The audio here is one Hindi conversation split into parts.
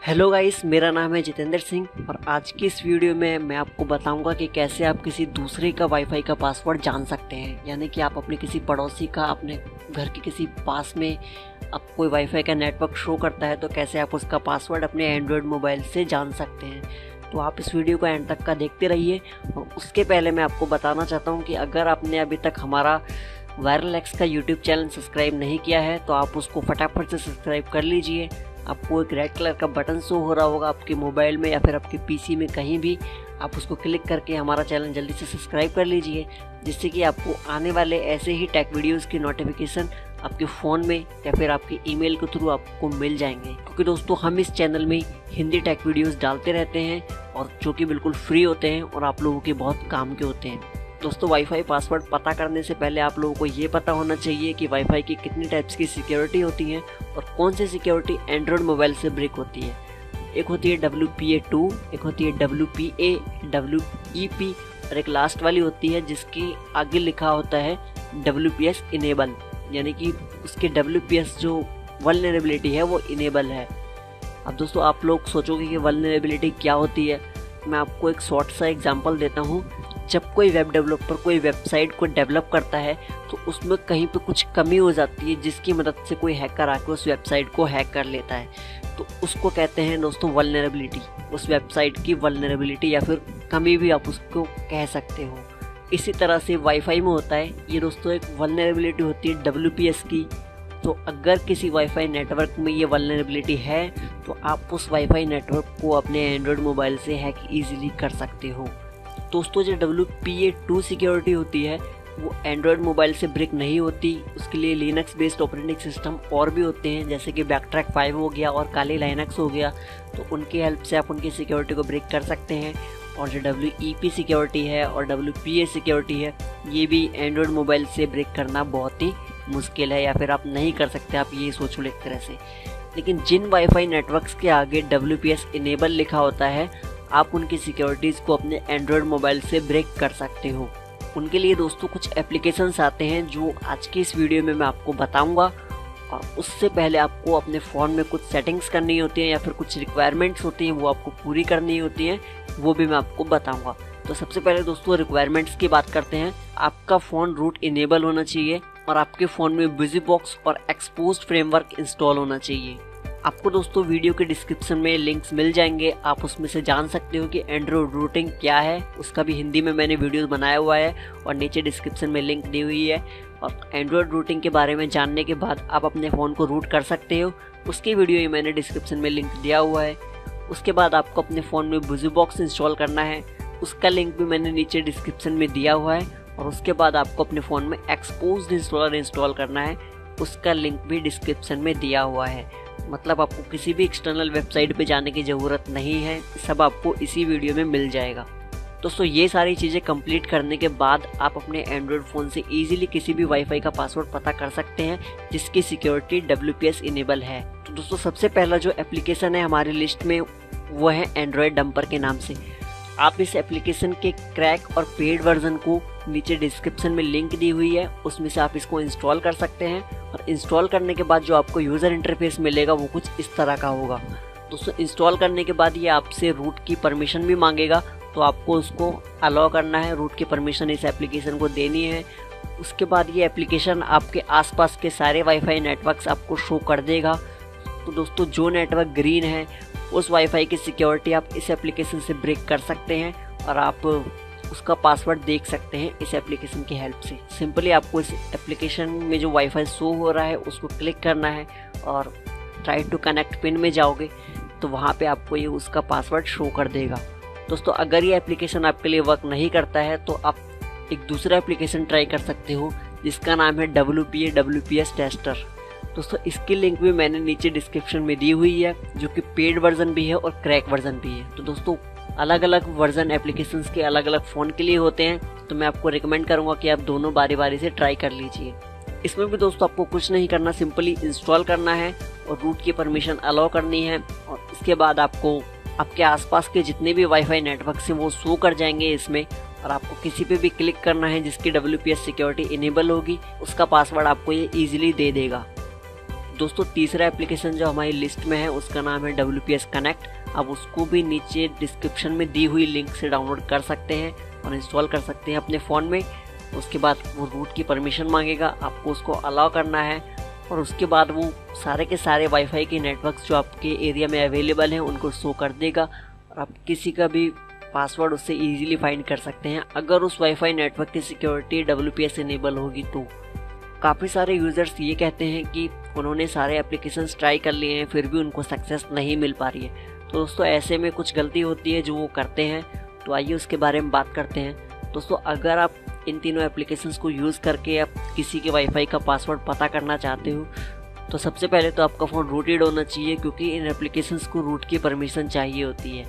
हेलो गाइस, मेरा नाम है जितेंद्र सिंह और आज की इस वीडियो में मैं आपको बताऊंगा कि कैसे आप किसी दूसरे का वाईफाई का पासवर्ड जान सकते हैं। यानी कि आप अपने किसी पड़ोसी का, अपने घर के किसी पास में आप कोई वाईफाई का नेटवर्क शो करता है तो कैसे आप उसका पासवर्ड अपने एंड्रॉयड मोबाइल से जान सकते हैं। तो आप इस वीडियो को एंड तक का देखते रहिए। और उसके पहले मैं आपको बताना चाहता हूँ कि अगर आपने अभी तक हमारा वायरल एक्स का यूट्यूब चैनल सब्सक्राइब नहीं किया है तो आप उसको फटाफट से सब्सक्राइब कर लीजिए। आपको एक रेड कलर का बटन शो हो रहा होगा आपके मोबाइल में या फिर आपके पीसी में, कहीं भी आप उसको क्लिक करके हमारा चैनल जल्दी से सब्सक्राइब कर लीजिए, जिससे कि आपको आने वाले ऐसे ही टेक वीडियोस की नोटिफिकेशन आपके फ़ोन में या फिर आपके ईमेल के थ्रू आपको मिल जाएंगे। क्योंकि दोस्तों हम इस चैनल में हिंदी टेक वीडियोस डालते रहते हैं और जो कि बिल्कुल फ्री होते हैं और आप लोगों के बहुत काम के होते हैं। दोस्तों वाईफाई पासवर्ड पता करने से पहले आप लोगों को ये पता होना चाहिए कि वाईफाई की कितनी टाइप्स की सिक्योरिटी होती है और कौन सी सिक्योरिटी एंड्रॉयड मोबाइल से ब्रेक होती है। एक होती है WPA2, एक होती है WPA, WEP और एक लास्ट वाली होती है जिसके आगे लिखा होता है WPS इनेबल, यानी कि उसके WPS जो वल्नरेबिलिटी है वो इनेबल है। अब दोस्तों आप लोग सोचोगे कि वल्नरेबिलिटी क्या होती है। मैं आपको एक शॉर्ट सा एग्जांपल देता हूँ। जब कोई वेब डेवलपर कोई वेबसाइट को डेवलप करता है तो उसमें कहीं पे कुछ कमी हो जाती है जिसकी मदद से कोई हैकर आकर उस वेबसाइट को हैक कर लेता है, तो उसको कहते हैं दोस्तों वल्नरेबिलिटी। उस वेबसाइट की वल्नरेबिलिटी या फिर कमी भी आप उसको कह सकते हो। इसी तरह से वाईफाई में होता है ये दोस्तों, एक वल्नरेबिलिटी होती है WPS की। तो अगर किसी वाईफाई नेटवर्क में ये वल्नरेबिलिटी है तो आप उस वाईफाई नेटवर्क को अपने एंड्रॉयड मोबाइल से हैक ईजिली कर सकते हो। दोस्तों जो WPA2 सिक्योरिटी होती है वो एंड्रॉयड मोबाइल से ब्रेक नहीं होती। उसके लिए लिनक्स बेस्ड ऑपरेटिंग सिस्टम और भी होते हैं, जैसे कि बैकट्रैक 5 हो गया और काली लाइनक्स हो गया, तो उनकी हेल्प से आप उनकी सिक्योरिटी को ब्रेक कर सकते हैं। और जो WEP सिक्योरिटी है और WPA सिक्योरिटी है ये भी एंड्रॉयड मोबाइल से ब्रेक करना बहुत ही मुश्किल है, या फिर आप नहीं कर सकते, आप ये सोच लो एक तरह से। लेकिन जिन वाईफाई नेटवर्क्स के आगे WPS इनेबल लिखा होता है आप उनकी सिक्योरिटीज़ को अपने एंड्रॉयड मोबाइल से ब्रेक कर सकते हो। उनके लिए दोस्तों कुछ एप्लीकेशंस आते हैं जो आज की इस वीडियो में मैं आपको बताऊंगा। और उससे पहले आपको अपने फ़ोन में कुछ सेटिंग्स करनी होती हैं या फिर कुछ रिक्वायरमेंट्स होती हैं वो आपको पूरी करनी होती हैं, वो भी मैं आपको बताऊँगा। तो सबसे पहले दोस्तों रिक्वायरमेंट्स की बात करते हैं। आपका फ़ोन रूट इनेबल होना चाहिए और आपके फ़ोन में बिजीबॉक्स और एक्सपोज्ड फ्रेमवर्क इंस्टॉल होना चाहिए। आपको दोस्तों वीडियो के डिस्क्रिप्शन में लिंक्स मिल जाएंगे, आप उसमें से जान सकते हो कि एंड्रॉयड रूटिंग क्या है। उसका भी हिंदी में मैंने वीडियो बनाया हुआ है और नीचे डिस्क्रिप्शन में लिंक दी हुई है। और एंड्रॉयड रूटिंग के बारे में जानने के बाद आप अपने फ़ोन को रूट कर सकते हो, उसकी वीडियो ही मैंने डिस्क्रिप्शन में लिंक दिया हुआ है। उसके बाद आपको अपने फ़ोन में बिजीबॉक्स इंस्टॉल करना है, उसका लिंक भी मैंने नीचे डिस्क्रिप्शन में दिया हुआ है। और उसके बाद आपको अपने फ़ोन में एक्सपोज्ड इंस्टॉलर इंस्टॉल करना है, उसका लिंक भी डिस्क्रिप्शन में दिया हुआ है। मतलब आपको किसी भी एक्सटर्नल वेबसाइट पे जाने की ज़रूरत नहीं है, सब आपको इसी वीडियो में मिल जाएगा। दोस्तों ये सारी चीज़ें कंप्लीट करने के बाद आप अपने एंड्रॉयड फ़ोन से इजीली किसी भी वाईफाई का पासवर्ड पता कर सकते हैं जिसकी सिक्योरिटी WPS इनेबल है। तो दोस्तों सबसे पहला जो एप्लीकेशन है हमारी लिस्ट में वो है एंड्रॉयड डंपर के नाम से। आप इस एप्लीकेशन के क्रैक और पेड वर्जन को नीचे डिस्क्रिप्शन में लिंक दी हुई है, उसमें से आप इसको इंस्टॉल कर सकते हैं। और इंस्टॉल करने के बाद जो आपको यूज़र इंटरफेस मिलेगा वो कुछ इस तरह का होगा। दोस्तों इंस्टॉल करने के बाद ये आपसे रूट की परमिशन भी मांगेगा, तो आपको उसको अलाउ करना है, रूट की परमिशन इस एप्लीकेशन को देनी है। उसके बाद ये एप्लीकेशन आपके आसपास के सारे वाईफाई नेटवर्क्स आपको शो कर देगा। तो दोस्तों जो नेटवर्क ग्रीन है उस वाईफाई की सिक्योरिटी आप इस एप्लीकेशन से ब्रेक कर सकते हैं और आप उसका पासवर्ड देख सकते हैं इस एप्लीकेशन की हेल्प से। सिंपली आपको इस एप्लीकेशन में जो वाईफाई शो हो रहा है उसको क्लिक करना है और ट्राई टू कनेक्ट पिन में जाओगे तो वहाँ पे आपको ये उसका पासवर्ड शो कर देगा। दोस्तों अगर ये एप्लीकेशन आपके लिए वर्क नहीं करता है तो आप एक दूसरा एप्लीकेशन ट्राई कर सकते हो जिसका नाम है WPS टेस्टर। दोस्तों इसकी लिंक भी मैंने नीचे डिस्क्रिप्शन में दी हुई है, जो कि पेड वर्जन भी है और क्रैक वर्जन भी है। तो दोस्तों अलग अलग वर्जन एप्लीकेशंस के अलग अलग फ़ोन के लिए होते हैं, तो मैं आपको रिकमेंड करूंगा कि आप दोनों बारी बारी से ट्राई कर लीजिए। इसमें भी दोस्तों आपको कुछ नहीं करना, सिंपली इंस्टॉल करना है और रूट की परमिशन अलाउ करनी है। और इसके बाद आपको आपके आसपास के जितने भी वाईफाई नेटवर्क हैं वो शो कर जाएंगे इसमें, और आपको किसी पे भी क्लिक करना है जिसकी WPS सिक्योरिटी इनेबल होगी, उसका पासवर्ड आपको ये ईजिली दे देगा। दोस्तों तीसरा एप्लीकेशन जो हमारी लिस्ट में है उसका नाम है WPS कनेक्ट। आप उसको भी नीचे डिस्क्रिप्शन में दी हुई लिंक से डाउनलोड कर सकते हैं और इंस्टॉल कर सकते हैं अपने फ़ोन में। उसके बाद वो रूट की परमिशन मांगेगा, आपको उसको अलाउ करना है और उसके बाद वो सारे के सारे वाईफाई के नेटवर्क्स जो आपके एरिया में अवेलेबल हैं उनको शो कर देगा और आप किसी का भी पासवर्ड उससे इजीली फाइंड कर सकते हैं अगर उस वाईफाई नेटवर्क की सिक्योरिटी WPS इनेबल होगी तो। काफ़ी सारे यूज़र्स ये कहते हैं कि उन्होंने सारे एप्लीकेशंस ट्राई कर लिए हैं फिर भी उनको सक्सेस नहीं मिल पा रही है। तो दोस्तों ऐसे में कुछ गलती होती है जो वो करते हैं, तो आइए उसके बारे में बात करते हैं। दोस्तों अगर आप इन तीनों एप्लीकेशंस को यूज़ करके आप किसी के वाईफाई का पासवर्ड पता करना चाहते हो तो सबसे पहले तो आपका फ़ोन रूटेड होना चाहिए, क्योंकि इन एप्लीकेशंस को रूट की परमिशन चाहिए होती है।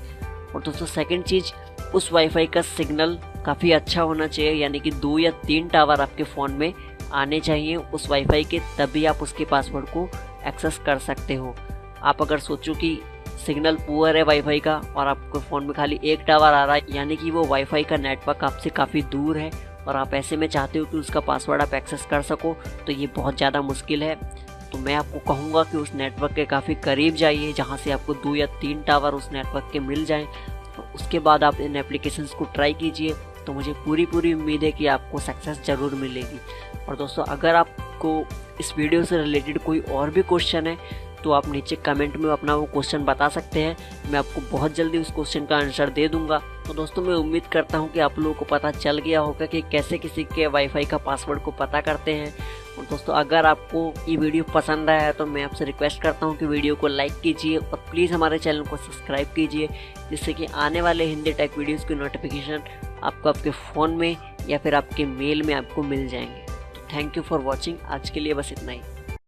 और दोस्तों सेकंड चीज़, उस वाईफाई का सिग्नल काफ़ी अच्छा होना चाहिए, यानी कि 2 या 3 टावर आपके फ़ोन में आने चाहिए उस वाईफाई के, तभी आप उसके पासवर्ड को एक्सेस कर सकते हो। आप अगर सोचो कि सिग्नल पुअर है वाईफाई का और आपके फ़ोन में खाली 1 टावर आ रहा है, यानी कि वो वाईफाई का नेटवर्क आपसे काफ़ी दूर है और आप ऐसे में चाहते हो कि उसका पासवर्ड आप एक्सेस कर सको, तो ये बहुत ज़्यादा मुश्किल है। तो मैं आपको कहूँगा कि उस नेटवर्क के काफ़ी करीब जाइए जहाँ से आपको 2 या 3 टावर उस नेटवर्क के मिल जाएं। तो उसके बाद आप इन एप्लीकेशंस को ट्राई कीजिए, तो मुझे पूरी उम्मीद है कि आपको सक्सेस ज़रूर मिलेगी। और दोस्तों अगर आपको इस वीडियो से रिलेटेड कोई और भी क्वेश्चन है तो आप नीचे कमेंट में अपना वो क्वेश्चन बता सकते हैं, मैं आपको बहुत जल्दी उस क्वेश्चन का आंसर दे दूंगा। तो दोस्तों मैं उम्मीद करता हूँ कि आप लोगों को पता चल गया होगा कि कैसे किसी के वाईफाई का पासवर्ड को पता करते हैं। और दोस्तों अगर आपको ये वीडियो पसंद आया है तो मैं आपसे रिक्वेस्ट करता हूँ कि वीडियो को लाइक कीजिए और प्लीज़ हमारे चैनल को सब्सक्राइब कीजिए, जिससे कि आने वाले हिंदी टेक वीडियोज़ की नोटिफिकेशन आपको आपके फ़ोन में या फिर आपके मेल में आपको मिल जाएंगे। तो थैंक यू फॉर वॉचिंग। आज के लिए बस इतना ही।